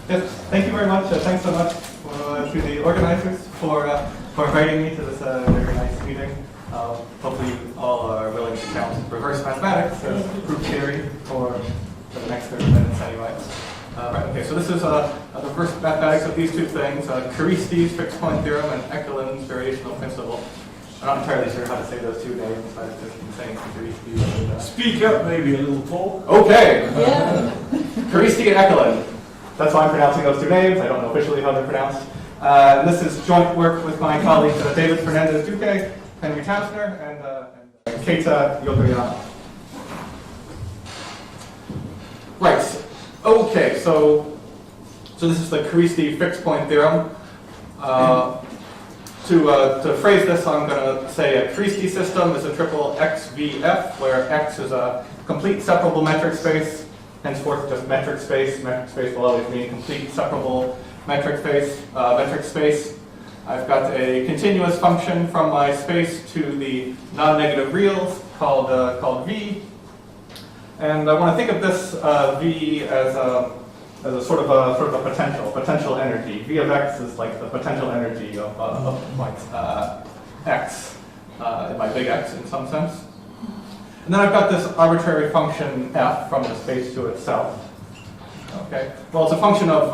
Yes, thank you very much. Thanks so much to the organizers for inviting me to this very nice meeting. Hopefully you all are willing to count reverse mathematics as proof theory for the next 30 minutes anyway. Right, okay, so this is the reverse mathematics of these two things, Kharisti's fixed point theorem and Ekelen's variational principle. I'm not entirely sure how to say those two names, but it's just insane Kharisti. Speak up, maybe a little Paul. Okay! Yeah. Kharisti and Ekelen. That's why I'm pronouncing those two names. I don't know officially how they're pronounced. And this is joint work with my colleagues David Fernandez-Duque, Henry Tausner, and Keita Yokoyama. Right. Okay, so this is the Kharisti fixed point theorem. To phrase this, I'm going to say a Kharisti system is a triple XVF, where X is a complete separable metric space, henceforth just metric space. Metric space will always mean complete separable metric space. I've got a continuous function from my space to the non-negative reals called V. And I want to think of this V as a sort of a potential energy. V of X is like the potential energy of point X, in my big X in some sense. And then I've got this arbitrary function F from the space to itself. Okay. Well, it's a function of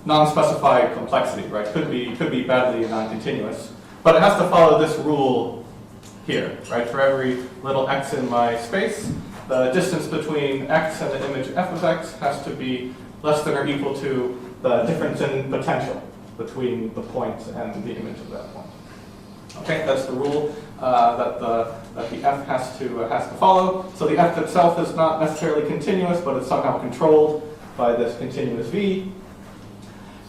non-specified complexity, right? Could be badly non-continuous, but it has to follow this rule here, right? For every little x in my space, the distance between x and the image f of x has to be less than or equal to the difference in potential between the point and the image of that point. Okay, that's the rule that the f has to follow. So the f itself is not necessarily continuous, but it's somehow controlled by this continuous v.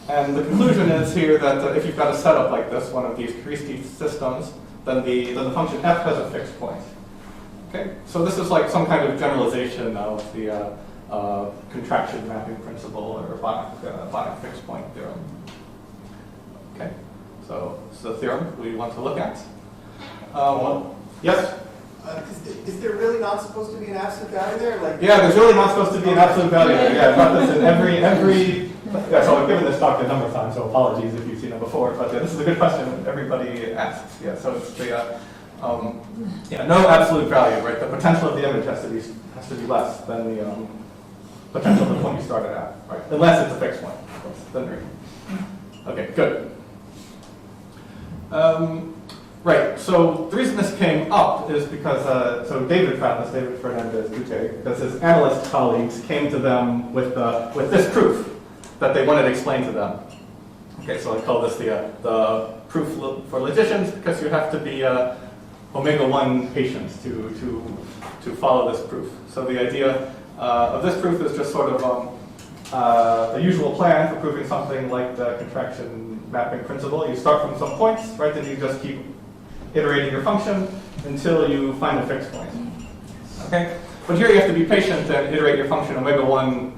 And the conclusion is here that if you've got a setup like this, one of these Kharisti systems, then the function f has a fixed point. Okay, so this is like some kind of generalization of the contraction mapping principle or Banach fixed point theorem. Okay, so it's the theorem we want to look at. Yes? Is there really not supposed to be an absolute value there? Yeah, there's really not supposed to be an absolute value there. Yeah, I've got this in every. Yeah, so I've given this talk a number of times, so apologies if you've seen it before. But this is a good question that everybody asks. Yeah, so it's the no absolute value, right? The potential of the image has to be less than the potential of the point you started at, right? Unless it's a fixed point. Okay, good. Right, so the reason this came up is because, so David found this, David Fernandez-Duque, because his analyst colleagues came to them with this proof that they wanted explained to them. Okay, so I call this the proof for logicians, because you have to be omega-1 patient to follow this proof. So the idea of this proof is just sort of the usual plan for proving something like the contraction mapping principle. You start from some points, right, then you just keep iterating your function until you find a fixed point. Okay? But here you have to be patient and iterate your function omega-1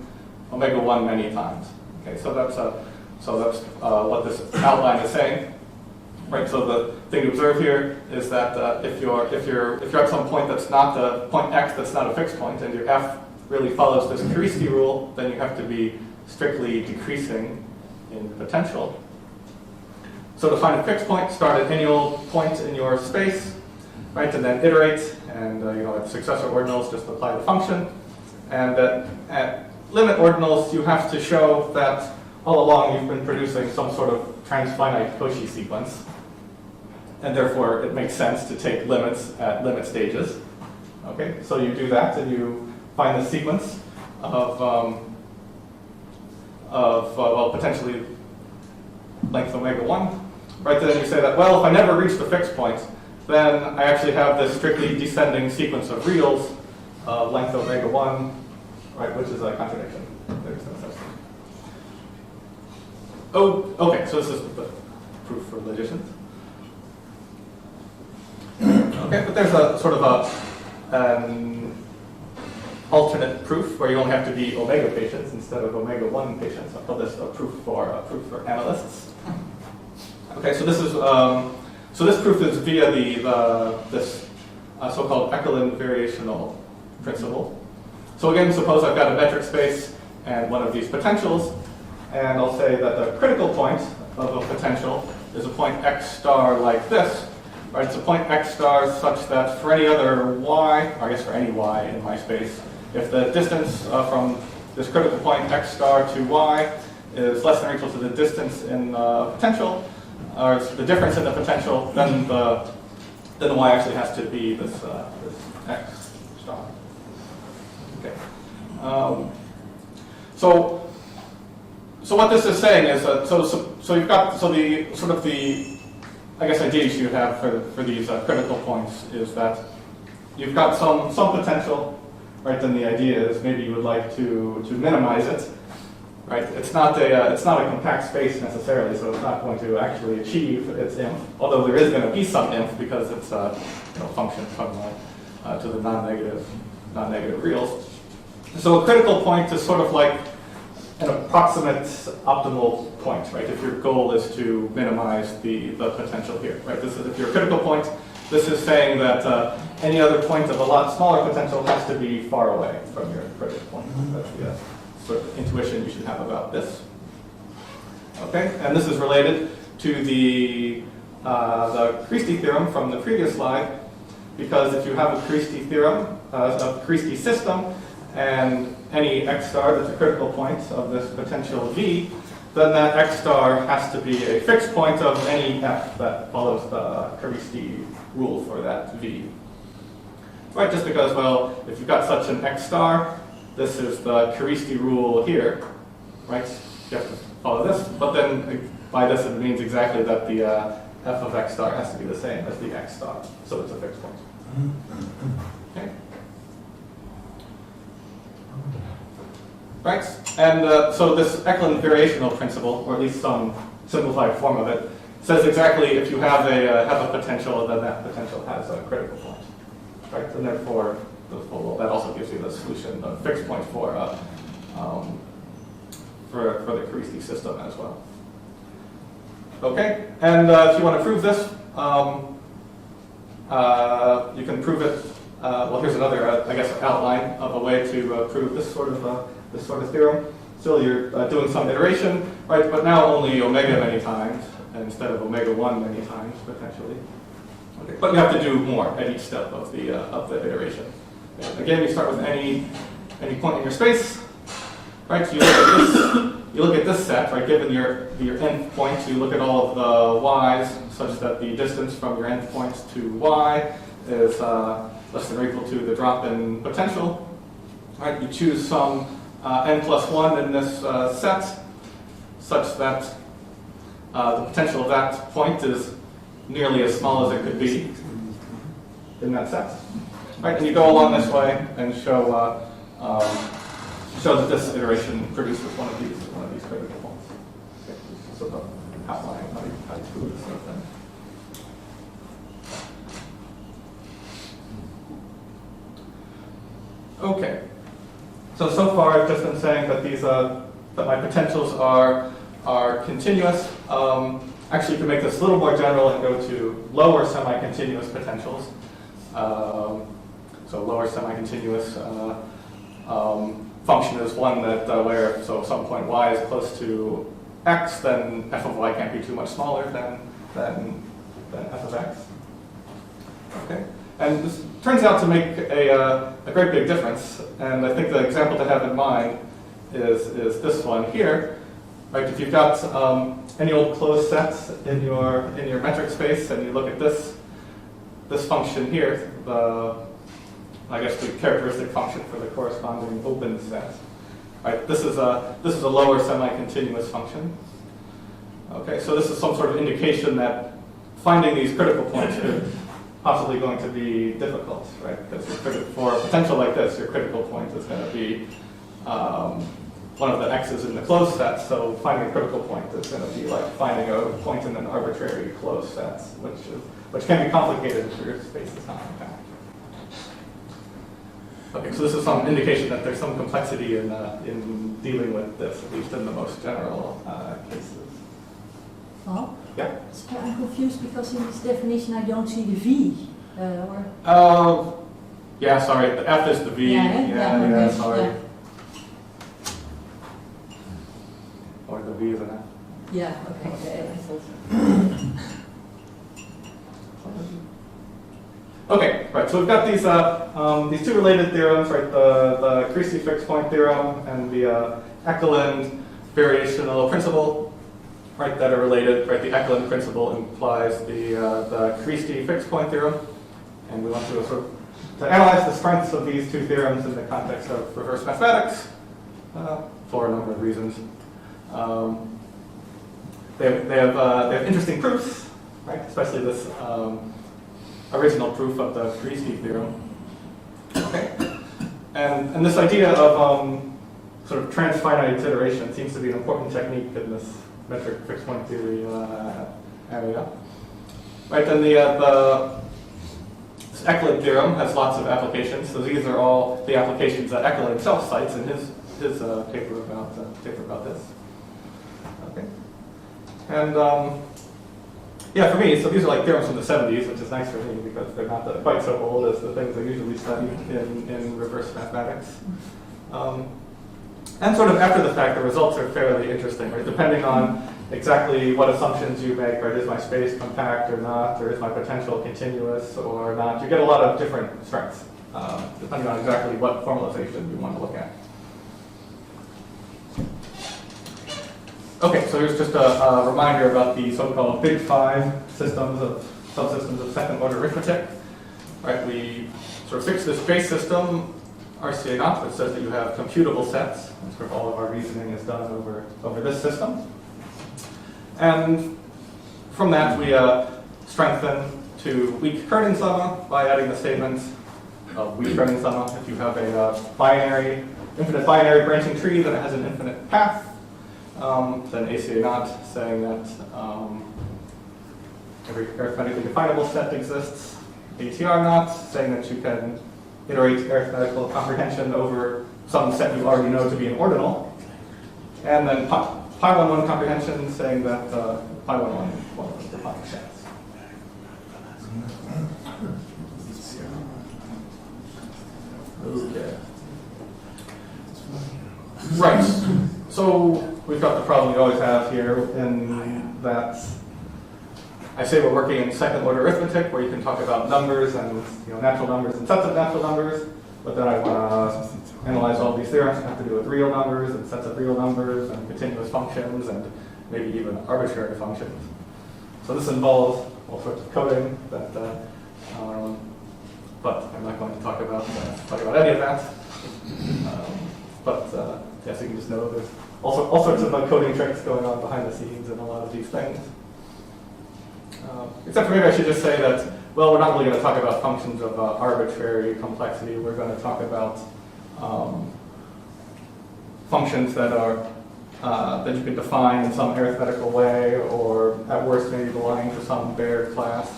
many times. Okay, so that's what this outline is saying. Right, so the thing to observe here is that if you're at some point that's not the point x that's not a fixed point, and your f really follows this Kharisti rule, then you have to be strictly decreasing in potential. So to find a fixed point, start at any old point in your space, right, and then iterate, and at successor ordinals, just apply the function. And at limit ordinals, you have to show that all along you've been producing some sort of transfinite Cauchy sequence, and therefore it makes sense to take limits at limit stages. Okay, so you do that, and you find the sequence of potentially length omega-1. Right, then you say that, well, if I never reach the fixed point, then I actually have this strictly descending sequence of reals, length omega-1, right, which is a contradiction. There's no such thing. Oh, okay, so this is the proof for logicians. Okay, but there's a sort of an alternate proof where you only have to be omega patients instead of omega-1 patients. I'll call this a proof for analysts. Okay, so this is this proof is via this so-called Ekelen variational principle. So again, suppose I've got a metric space and one of these potentials, and I'll say that the critical point of a potential is a point x star like this. Right, it's a point x star such that for any other y, or I guess for any y in my space, if the distance from this critical point x star to y is less than or equal to the distance in potential, or the difference in the potential, then the y actually has to be this x star. Okay. So what this is saying is that so you've got the sort of the I guess idea you should have for these critical points is that you've got some potential, right? Then the idea is maybe you would like to minimize it, right? It's not a compact space necessarily, so it's not going to actually achieve its inf. Although there is going to be some inf because it's a function from to the non-negative reals. So a critical point is sort of like an approximate optimal point, right? If your goal is to minimize the potential here, right? This is if your critical point. This is saying that any other point of a lot smaller potential has to be far away from your critical point. That's the sort of intuition you should have about this. Okay, and this is related to the Christie theorem from the previous slide, because if you have a Christie theorem, a Christie system, and any x star that's a critical point of this potential v, then that x star has to be a fixed point of any f that follows the Christie rule for that v. Right, just because, well, if you've got such an x star, this is the Christie rule here, right? You have to follow this, but then by this it means exactly that the f of x star has to be the same as the x star, so it's a fixed point. Okay. Right, and so this Eklund variational principle, or at least some simplified form of it, says exactly if you have a potential, then that potential has a critical point. Right, and therefore, that also gives you the solution, the fixed point for the Christie system as well. Okay, and if you want to prove this, you can prove it. Well, here's another, I guess, outline of a way to prove this sort of theorem. Still, you're doing some iteration, right? But now only omega many times instead of omega 1 many times potentially. Okay. But you have to do more at each step of the iteration. And again, you start with any point in your space, right? So you look at this set, right? Given your nth point, you look at all of the y's such that the distance from your nth points to y is less than or equal to the drop in potential. Right? You choose some n plus 1 in this set such that the potential of that point is nearly as small as it could be in that set. Right? And you go along this way and show that this iteration produces one of these critical points. Okay. So the outline how you prove this sort of thing. Okay. So far I've just been saying that these that my potentials are continuous. Actually, you can make this a little more general and go to lower semi-continuous potentials. So lower semi-continuous function is one that where so some point y is close to x, then f of y can't be too much smaller than f of x. Okay. And this turns out to make a great big difference. And I think the example to have in mind is this one here. Right? If you've got any old closed sets in your metric space, and you look at this function here, I guess the characteristic function for the corresponding open set. Right? This is a lower semi-continuous function. Okay, so this is some sort of indication that finding these critical points is possibly going to be difficult, right? Because for a potential like this, your critical point is going to be one of the x's in the closed set, so finding a critical point is going to be like finding a point in an arbitrary closed set, which can be complicated if your space is not compact. Okay, so this is some indication that there's some complexity in dealing with this, at least in the most general cases. Oh? Yeah? So I'm confused because in this definition I don't see the V. Or yeah, sorry, the F is the V. Yeah, Yeah, okay, sorry. yeah. or the V is an F. Yeah, okay, I thought. Okay, right, so we've got these two related theorems, right, the Creasy fixed point theorem and the Ekelund variational principle, right, that are related, right? The Ekelund principle implies the Creasy fixed point theorem, and we want to sort of analyze the strengths of these two theorems in the context of reverse mathematics for a number of reasons. They have interesting proofs, right? Especially this original proof of the Creasy theorem. Okay, and this idea of sort of transfinite iteration seems to be an important technique in this metric fixed point theory area. Right, and this Ekelund theorem has lots of applications. So these are all the applications that Ekelund himself cites in his paper about this. Okay, and yeah, for me, so these are like theorems from the 70s, which is nice for me because they're not quite so old as the things I usually study in reverse mathematics. And sort of after the fact, the results are fairly interesting, right? Depending on exactly what assumptions you make, right? Is my space compact or not, or is my potential continuous or not? You get a lot of different strengths, depending on exactly what formalization you want to look at. Okay, so here's just a reminder about the so-called big five systems of subsystems of second-order arithmetic. Right, we sort of fix this base system, RCA naught, which says that you have computable sets. And sort of all of our reasoning is done over this system. And from that, we strengthen to weak Kerning summa by adding the statement of weak Kerning summa. If you have a infinite binary branching tree, then it has an infinite path. Then ACA naught saying that every arithmetically definable set exists. ATR naught saying that you can iterate arithmetical comprehension over some set you already know to be an ordinal. And then pi11 comprehension saying that pi11 is defined sets. Okay. Right. So we've got the problem we always have here in that I say we're working in second order arithmetic where you can talk about numbers and natural numbers and sets of natural numbers, but then I want to analyze all these theorems that have to do with real numbers and sets of real numbers and continuous functions and maybe even arbitrary functions. So this involves all sorts of coding that, but I'm not going to talk about any of that. Yes, you can just know there's all sorts of coding tricks going on behind the scenes in a lot of these things. Except for maybe I should just say that, well, we're not really going to talk about functions of arbitrary complexity. We're going to talk about functions that are that you can define in some arithmetical way, or at worst maybe belonging to some Baird class,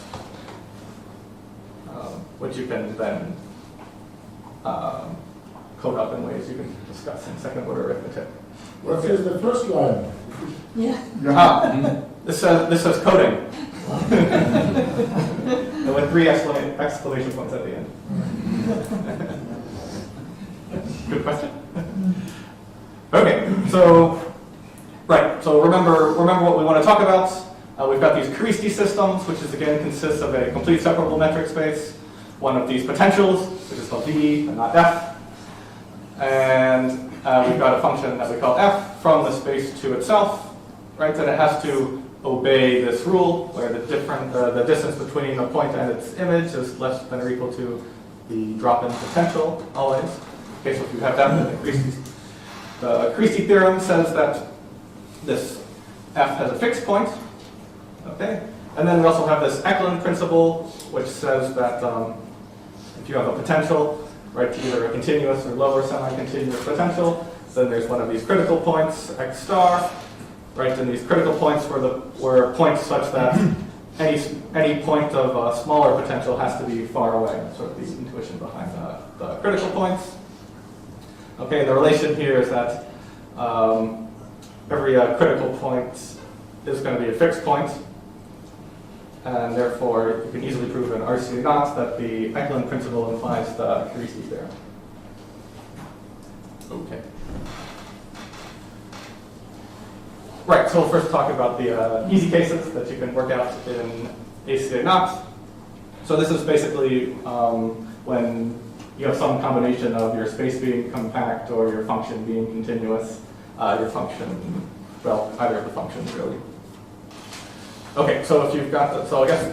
which you can then code up in ways you can discuss in second order arithmetic. What is the first line? Yeah. This says coding. And with 3 exclamation points at the end. Good question. Okay, so remember what we want to talk about. We've got these Creasy systems, which is again consists of a complete separable metric space, one of these potentials, which is called V and not F. And we've got a function that we call f from the space to itself, right? And it has to obey this rule where the distance between a point and its image is less than or equal to the drop-in potential always. Okay, so if you have that, then the Creasy theorem says that this f has a fixed point. Okay, and then we also have this Ekelund principle, which says that if you have a potential, right, either a continuous or lower semi-continuous potential, then there's one of these critical points, x star, right? And these critical points were points such that any point of smaller potential has to be far away. That's sort of the intuition behind the critical points. Okay, and the relation here is that every critical point is going to be a fixed point, and therefore you can easily prove in RCA naught that the Ekelund principle implies the Creasy theorem. Okay. Right, so we'll first talk about the easy cases that you can work out in ACA knots. So this is basically when you have some combination of your space being compact or your function being continuous, your function, well, either of the functions really. Okay, so if you've got, so I guess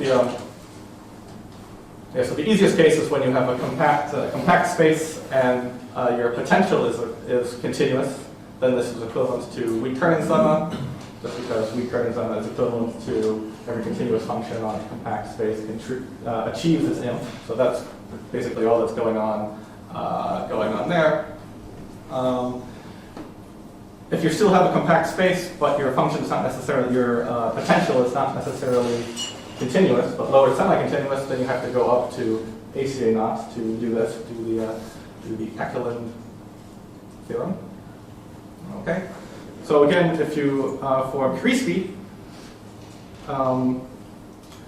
so the easiest case is when you have a compact space and your potential is continuous, then this is equivalent to weak Kernig's lemma, just because weak Kernig's lemma is equivalent to every continuous function on a compact space achieves its inf. So that's basically all that's going on there. If you still have a compact space, but your function is not necessarily, your potential is not necessarily continuous, but lower semi-continuous, then you have to go up to ACA knots to do this, do the Ekelund theorem. Okay. So again, if you for Kriespe,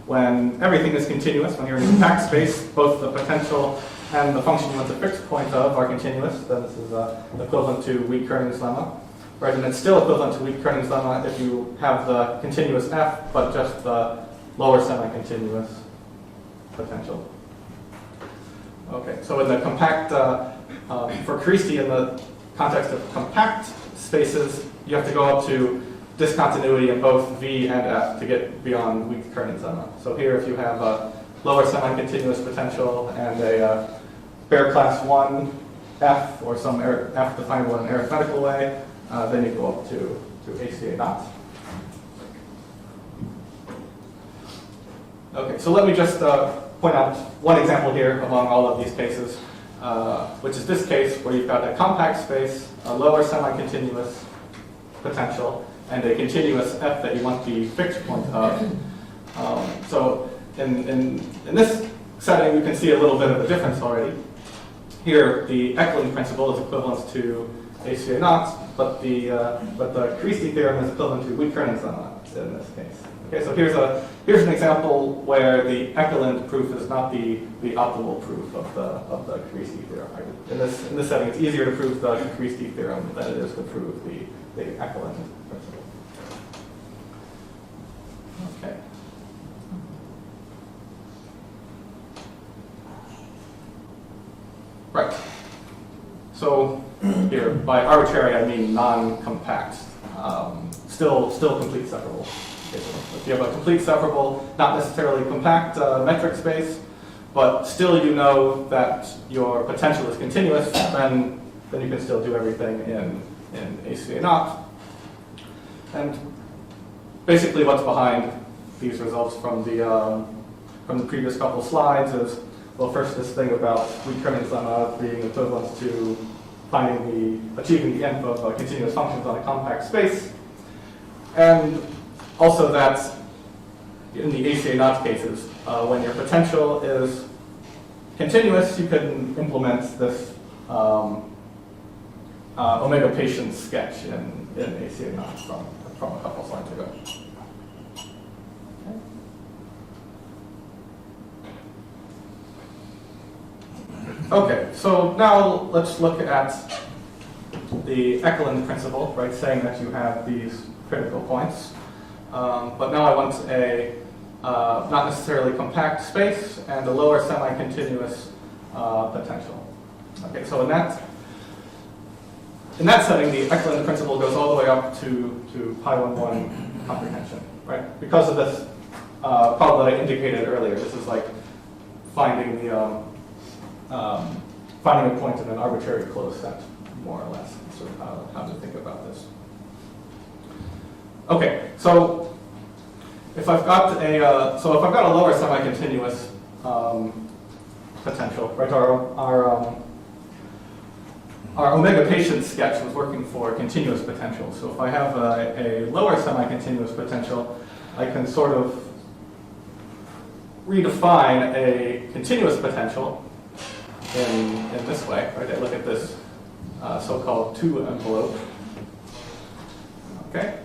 when everything is continuous, when you're in a compact space, both the potential and the function you want the fixed point of are continuous, then this is equivalent to weak Kernig's lemma. Right, and it's still equivalent to weak Kernig's lemma if you have the continuous f, but just the lower semi-continuous potential. Okay, so in the compact, for Kriespe, in the context of compact spaces, you have to go up to discontinuity in both v and f to get beyond weak Kernig's lemma. So here, if you have a lower semi-continuous potential and a bare class 1 f, or some f definable in an arithmetical way, then you go up to ACA knots. Okay, so let me just point out one example here among all of these cases, which is this case where you've got a compact space, a lower semi-continuous potential, and a continuous f that you want the fixed point of. So in this setting, you can see a little bit of a difference already. Here, the Ekelund principle is equivalent to ACA knots, but the Kriespe theorem is equivalent to weak Kernig's lemma in this case. Okay, so here's an example where the Ekelund proof is not the optimal proof of the Kriespe theorem. Right? In this setting, it's easier to prove the Kriespe theorem than it is to prove the Ekelund principle. Okay. Right. So here, by arbitrary, I mean non-compact, still complete separable. Okay, so if you have a complete separable, not necessarily compact metric space, but still you know that your potential is continuous, then you can still do everything in ACA knot. And basically what's behind these results from the previous couple slides is, well, first this thing about weak Kernig's lemma being equivalent to achieving the inf of continuous functions on a compact space, and also that in the ACA knot cases, when your potential is continuous, you can implement this omega patient sketch in ACA knot from a couple slides ago. Okay, so now let's look at the Ekelund principle, right, saying that you have these critical points. But now I want a not necessarily compact space and a lower semi-continuous potential. Okay, so in that setting, the Ekelund principle goes all the way up to pi11 comprehension, right? Because of this problem that I indicated earlier, this is like finding finding a point in an arbitrary closed set, more or less, sort of how to think about this. Okay, so if I've got a lower semi-continuous potential, right? Our omega patient sketch was working for continuous potential. So if I have a lower semi-continuous potential, I can sort of redefine a continuous potential in this way, right? I look at this so-called 2 envelope. Okay,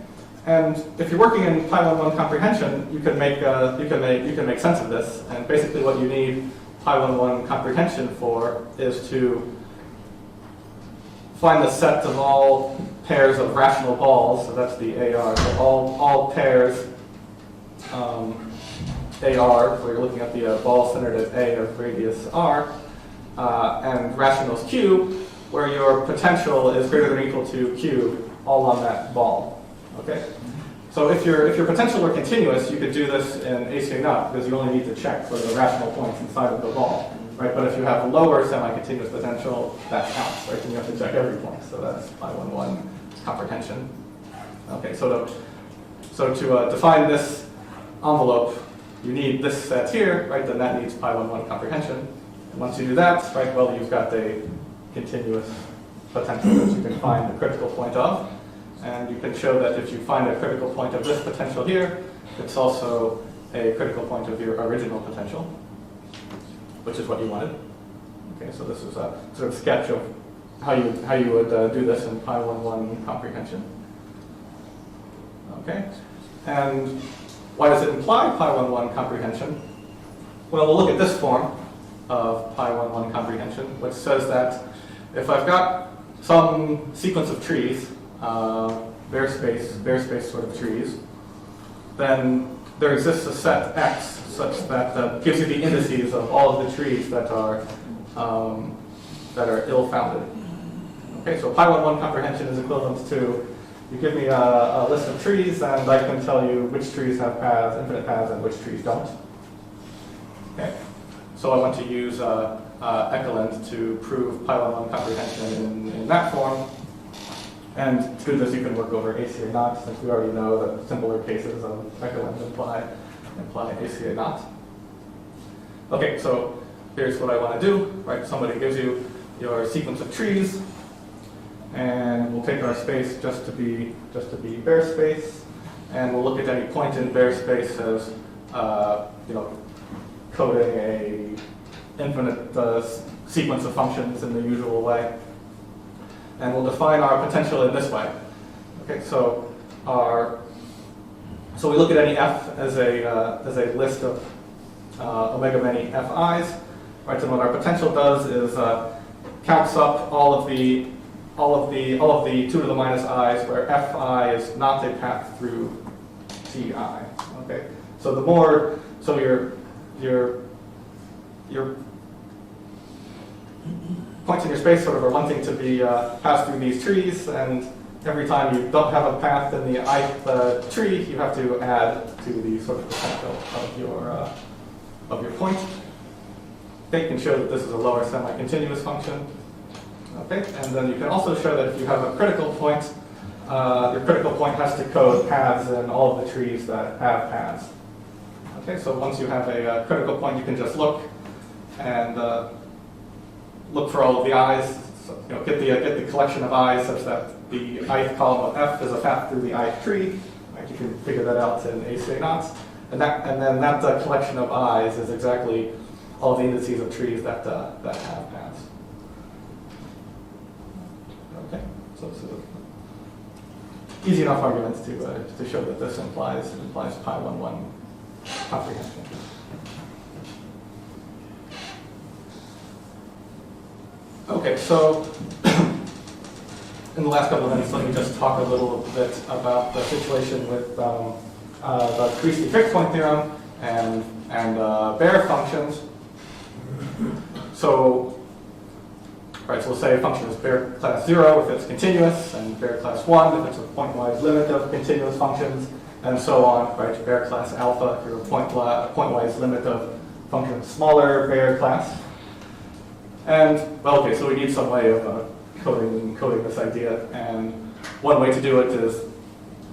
and if you're working in pi11 comprehension, you can make sense of this. And basically, what you need pi11 comprehension for is to find the set of all pairs of rational balls, so that's the AR, so all pairs AR, where you're looking at the ball centered at A of radius R, and rationals Q, where your potential is greater than or equal to Q, all on that ball. Okay? So if your potential were continuous, you could do this in ACA naught, because you only need to check for the rational points inside of the ball. Right? But if you have a lower semi-continuous potential, that counts, right? And you have to check every point. So that's pi 1, 1 comprehension. Okay, so to define this envelope, you need this set here, right? Then that needs pi 1, 1 comprehension. And once you do that, right, well, you've got a continuous potential that you can find the critical point of. And you can show that if you find a critical point of this potential here, it's also a critical point of your original potential, which is what you wanted. Okay, so this is a sort of sketch of how you would do this in pi 1, 1 comprehension. Okay, and why does it imply pi 1, 1 comprehension? Well, we'll look at this form of pi 1, 1 comprehension, which says that if I've got some sequence of trees, bare space sort of trees, then there exists a set X such that gives you the indices of all of the trees that are ill-founded. Okay, so pi 1, 1 comprehension is equivalent to, you give me a list of trees and I can tell you which trees have paths, infinite paths, and which trees don't. Okay, so I want to use Ekelund to prove pi 1, 1 comprehension in that form. And to do this, you can work over ACA naught, since we already know that simpler cases of Ekelund imply ACA naught. Okay, so here's what I want to do. Right, somebody gives you your sequence of trees, and we'll take our space just to be bare space, and we'll look at any point in bare space as coding a infinite sequence of functions in the usual way. And we'll define our potential in this way. Okay, so we look at any f as a list of omega many fi's, right? And what our potential does is counts up all of the 2 to the minus i's, where fi is not a path through ti. Okay, so the more your points in your space sort of are wanting to be passed through these trees, and every time you don't have a path in the ith tree, you have to add to the sort of potential of your point. Okay, you can show that this is a lower semi-continuous function. Okay, and then you can also show that if you have a critical point, your critical point has to code paths in all of the trees that have paths. Okay, so once you have a critical point, you can just look and look for all of the i's, so, get the collection of i's such that the ith column of f is a path through the ith tree. Right? You can figure that out in ACA naught, and then that collection of i's is exactly all of the indices of trees that have paths. Okay, so it's easy enough arguments to show that this implies pi 1, 1 comprehension. Okay, so in the last couple of minutes, let me just talk a little bit about the situation with the Christie fixed point theorem and bare functions. So we'll say a function is bare class 0 if it's continuous, and bare class 1 if it's a pointwise limit of continuous functions, and so on. Right, bare class alpha if you're a pointwise limit of functions smaller bare class. And, well, okay, so we need some way of coding this idea. And one way to do it is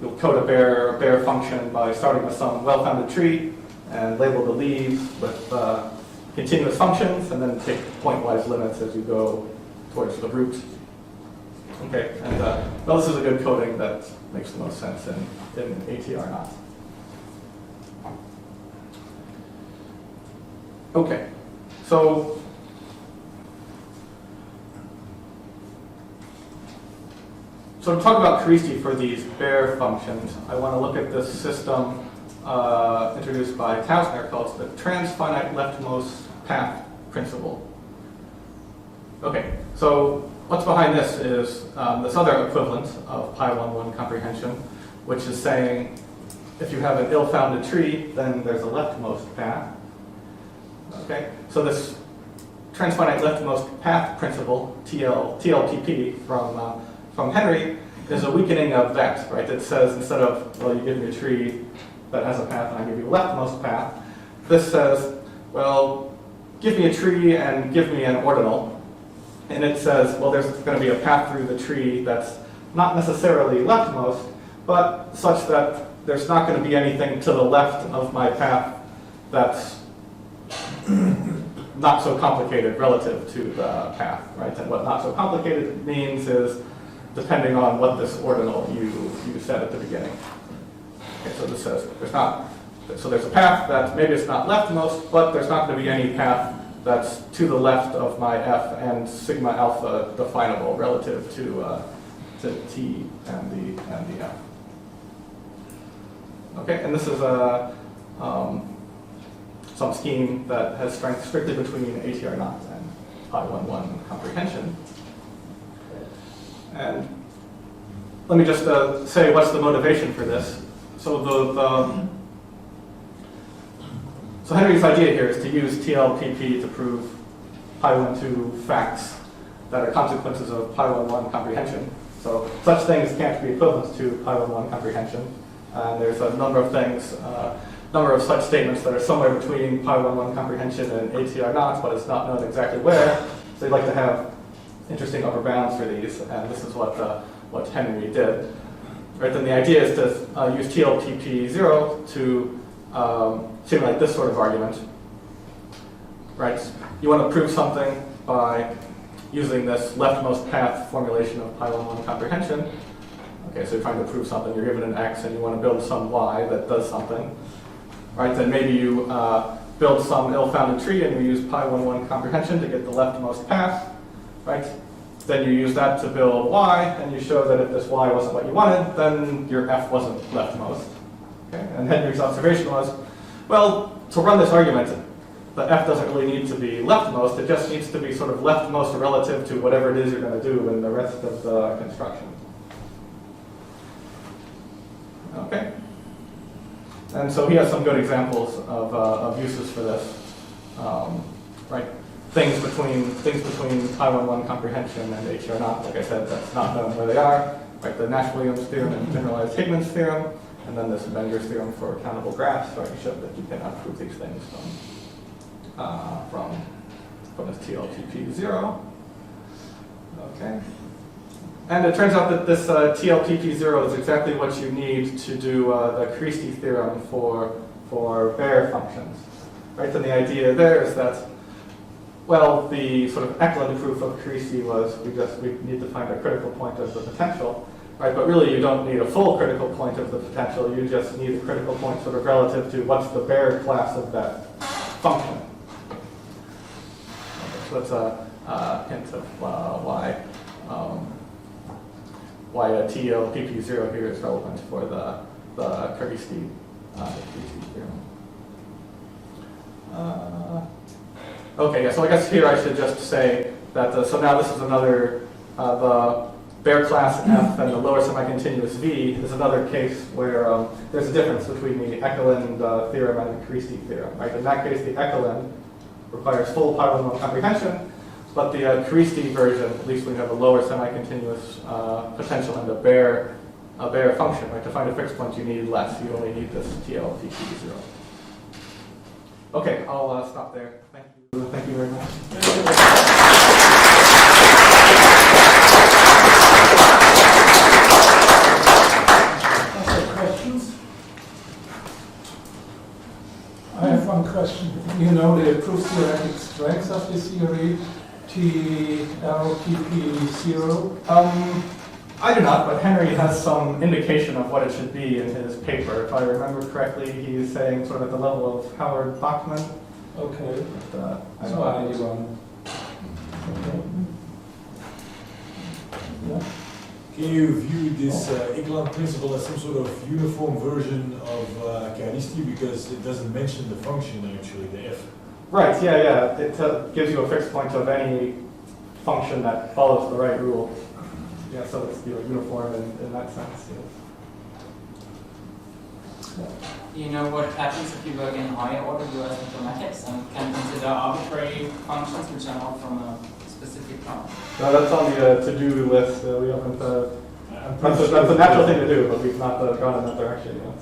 you'll code a bare function by starting with some well-founded tree and label the leaves with continuous functions, and then take pointwise limits as you go towards the root. Okay, and well, this is a good coding that makes the most sense in ATR naught. Okay, so to talk about Christie for these bare functions, I want to look at this system introduced by Tausner called the transfinite leftmost path principle. Okay, so what's behind this is this other equivalent of pi11 comprehension, which is saying if you have an ill-founded tree, then there's a leftmost path. Okay, so this transfinite leftmost path principle, TLPP, from Henry, is a weakening of that, right? That says instead of, well, you give me a tree that has a path and I give you a leftmost path, this says, well, give me a tree and give me an ordinal. And it says, well, there's going to be a path through the tree that's not necessarily leftmost, but such that there's not going to be anything to the left of my path that's not so complicated relative to the path, right? And what not so complicated means is depending on what this ordinal you set at the beginning. Okay, so this says there's a path that maybe it's not leftmost, but there's not going to be any path that's to the left of my f and sigma alpha definable relative to t and the f. Okay, and this is some scheme that has strength strictly between ATR naught and pi11 comprehension. And let me just say what's the motivation for this. So so Henry's idea here is to use TLPP to prove pi12 facts that are consequences of pi11 comprehension. So such things can't be equivalent to pi11 comprehension. And there's a number of things, number of such statements that are somewhere between pi11 comprehension and ATR naught, but it's not known exactly where. So you'd like to have interesting upper bounds for these, and this is what Henry did. Right, then the idea is to use TLPP0 to simulate this sort of argument. Right, you want to prove something by using this leftmost path formulation of pi11 comprehension. Okay, so you're trying to prove something, you're given an x and you want to build some y that does something. Right, then maybe you build some ill-founded tree and you use pi11 comprehension to get the leftmost path. Right, then you use that to build y and you show that if this y wasn't what you wanted, then your f wasn't leftmost. Okay, and Henry's observation was, well, to run this argument, the f doesn't really need to be leftmost, it just needs to be sort of leftmost relative to whatever it is you're going to do in the rest of the construction. Okay, and so he has some good examples of uses for this, right? Things between pi11 comprehension and ATR naught. Like I said, that's not known where they are. Right, the Nash-Williams theorem and generalized Higman's theorem, and then this Benger's theorem for countable graphs. Right, you showed that you cannot prove these things from this TLPP0. Okay. And it turns out that this TLPP0 is exactly what you need to do the Christie theorem for Baire functions. Right? And the idea there is that, well, the sort of Eklund proof of Christie was we need to find a critical point of the potential. Right? But really you don't need a full critical point of the potential, you just need a critical point sort of relative to what's the Baire class of that function. Okay, so that's a hint of why a TLPP0 here is relevant for the Christie theorem. Okay, yeah, so I guess here I should just say that, so now this is another, the Baire class F and the lower semi-continuous V is another case where there's a difference between the Ekelund theorem and the Christie theorem, right? In that case, the Ekelund requires full pi11 comprehension, but the Christie version, at least when you have a lower semi-continuous potential and a Baire function, right? To find a fixed point, you need less. You only need this TLPP0. Okay, I'll stop there. Thank you. Thank you very much. Questions? I have one question. You know the proof theoretic strength of this theory, TLPP0? I do not, but Henry has some indication of what it should be in his paper. If I remember correctly, he's saying sort of at the level of Howard Bachman. Okay. But, I So don't know. anyone? Okay. Yeah. Can you view this Ekelund principle as some sort of uniform version of Christie, because it doesn't mention the function actually, the f? Right, yeah. It gives you a fixed point of any function that follows the right rule. Yeah, so it's uniform in that sense. Yes. Do you know what happens if you work in higher order US mathematics and can consider arbitrary functions which are not from a specific class? No, that's on the to-do list. We haven't. That's a natural thing to do, but we've not gone in that direction yet.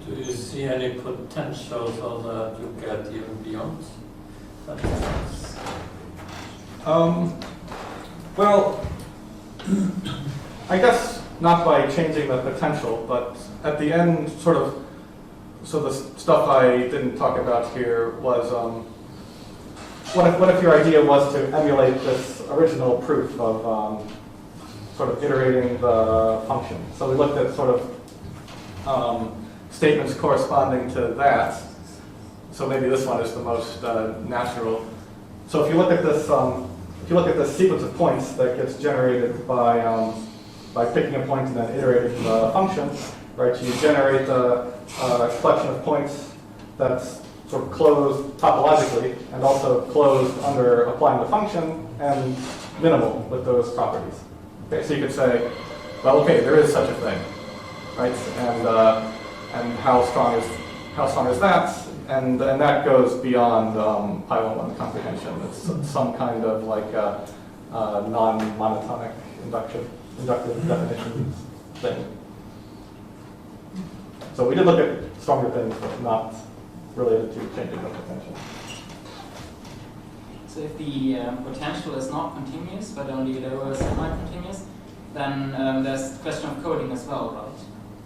Do you see any potential for that you get even beyond that? Well, I guess not by changing the potential, but at the end, sort of, so the stuff I didn't talk about here was, what if your idea was to emulate this original proof of sort of iterating the function? So we looked at sort of statements corresponding to that. So maybe this one is the most natural. So if you look at this, sequence of points that gets generated by picking a point and then iterating the function, right? You generate a collection of points that's sort of closed topologically and also closed under applying the function and minimal with those properties. Okay, so you could say, well, okay, there is such a thing, right? And how strong is that? And that goes beyond pi 1 comprehension. It's some kind of like non-monotonic inductive definition thing. So we did look at stronger things, but not related to changing the potential. So if the potential is not continuous, but only lower semi-continuous, then there's the question of coding as well, right?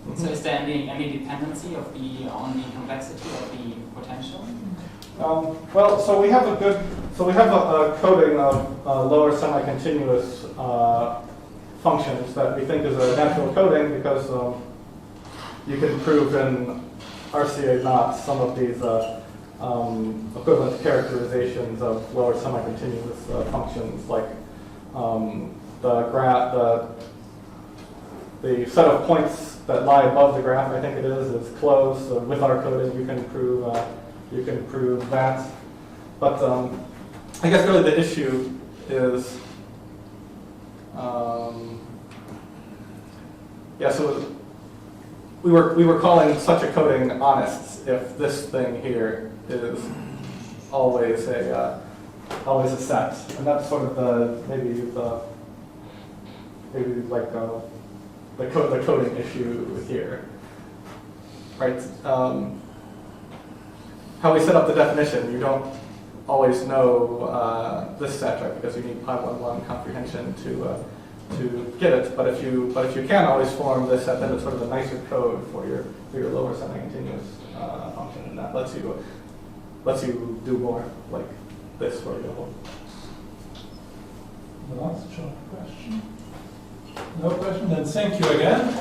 Mm-hmm. So is there any dependency on the complexity of the potential? Well, so we have a coding of lower semi-continuous functions that we think is a natural coding because you can prove in RCA not some of these equivalent characterizations of lower semi-continuous functions, like the set of points that lie above the graph, I think it is closed. So with our coding, you can prove that. But I guess really the issue is, so we were calling such a coding honest if this thing here is always a set, and that's sort of the coding issue here, right? How we set up the definition, you don't always know this set, right? Because you need pi 1 comprehension to get it. But if you can always form this set, then it's sort of a nicer code for your lower semi-continuous function, and that lets you do more like this, for example. Last short question. No question, then thank you again.